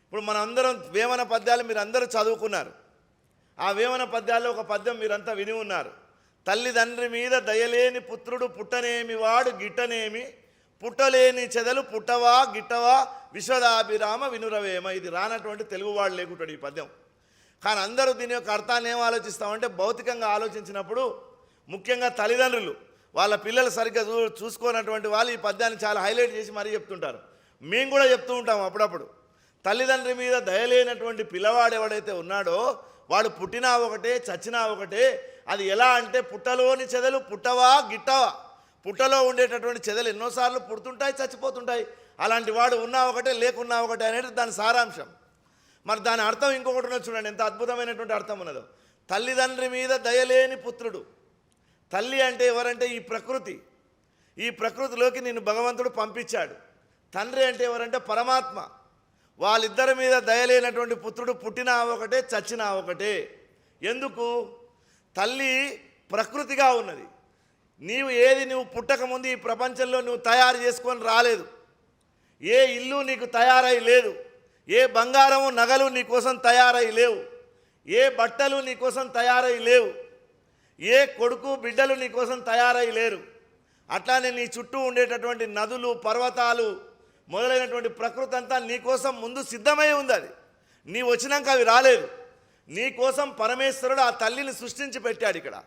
ఇప్పుడు మనందరం వేమన పద్యాలు మీరు అందరూ చదువుకున్నారు. ఆ వేమన పద్యాల్లో ఒక పద్యం మీరంతా విని ఉన్నారు. తల్లిదండ్రి మీద దయలేని పుత్రుడు పుట్టనేమి వాడు గిట్టనేమి, పుట్టలేని చెదలు పుట్టవా గిట్టవా విశ్వదాభిరామ వినురవేమ. ఇది రానటువంటి తెలుగువాడు లేకుంటాడు ఈ పద్యం. కానీ అందరూ దీని యొక్క అర్థాన్ని ఏం ఆలోచిస్తామంటే భౌతికంగా ఆలోచించినప్పుడు ముఖ్యంగా తల్లిదండ్రులు వాళ్ళ పిల్లలు సరిగ్గా చూసుకోనటువంటి వాళ్ళు ఈ పద్యాన్ని చాలా హైలైట్ చేసి మరీ చెప్తుంటారు. మేము కూడా చెప్తూ ఉంటాం అప్పుడప్పుడు. తల్లిదండ్రి మీద దయలేనటువంటి పిల్లవాడు ఎవడైతే ఉన్నాడో వాడు పుట్టినా ఒకటే చచ్చినా ఒకటే. అది ఎలా అంటే పుట్టలోని చెదలు పుట్టవా గిట్టవా. పుట్టలో ఉండేటటువంటి చెదలు ఎన్నోసార్లు పుడుతుంటాయి చచ్చిపోతుంటాయి. అలాంటి వాడు ఉన్నా ఒకటే లేకున్నా ఒకటే అనేది దాని సారాంశం. మరి దాని అర్థం ఇంకొకటి ఉన్నది చూడండి, ఎంత అద్భుతమైనటువంటి అర్థం ఉన్నదో. తల్లిదండ్రి మీద దయలేని పుత్రుడు. తల్లి అంటే ఎవరంటే ఈ ప్రకృతి. ఈ ప్రకృతిలోకి నిన్ను భగవంతుడు పంపించాడు. తండ్రి అంటే ఎవరంటే పరమాత్మ. వాళ్ళిద్దరి మీద దయలేనటువంటి పుత్రుడు పుట్టినా ఒకటే చచ్చినా ఒకటే. ఎందుకు? తల్లి ప్రకృతిగా ఉన్నది. నువ్వు పుట్టకముందు ఈ ప్రపంచంలో నువ్వు తయారు చేసుకొని రాలేదు. ఏ ఇల్లు నీకు తయారై లేదు. ఏ బంగారము నగలు నీ కోసం తయారై లేవు. ఏ బట్టలు నీ కోసం తయారై లేవు. ఏ కొడుకు బిడ్డలు నీ కోసం తయారై లేరు. అట్లానే నీ చుట్టూ ఉండేటటువంటి నదులు పర్వతాలు మొదలైనటువంటి ప్రకృతి అంతా నీకోసం ముందు సిద్ధమై ఉంది. అది నీ వచ్చినాక అవి రాలేదు. నీ కోసం పరమేశ్వరుడు ఆ తల్లిని సృష్టించి పెట్టాడు ఇక్కడ.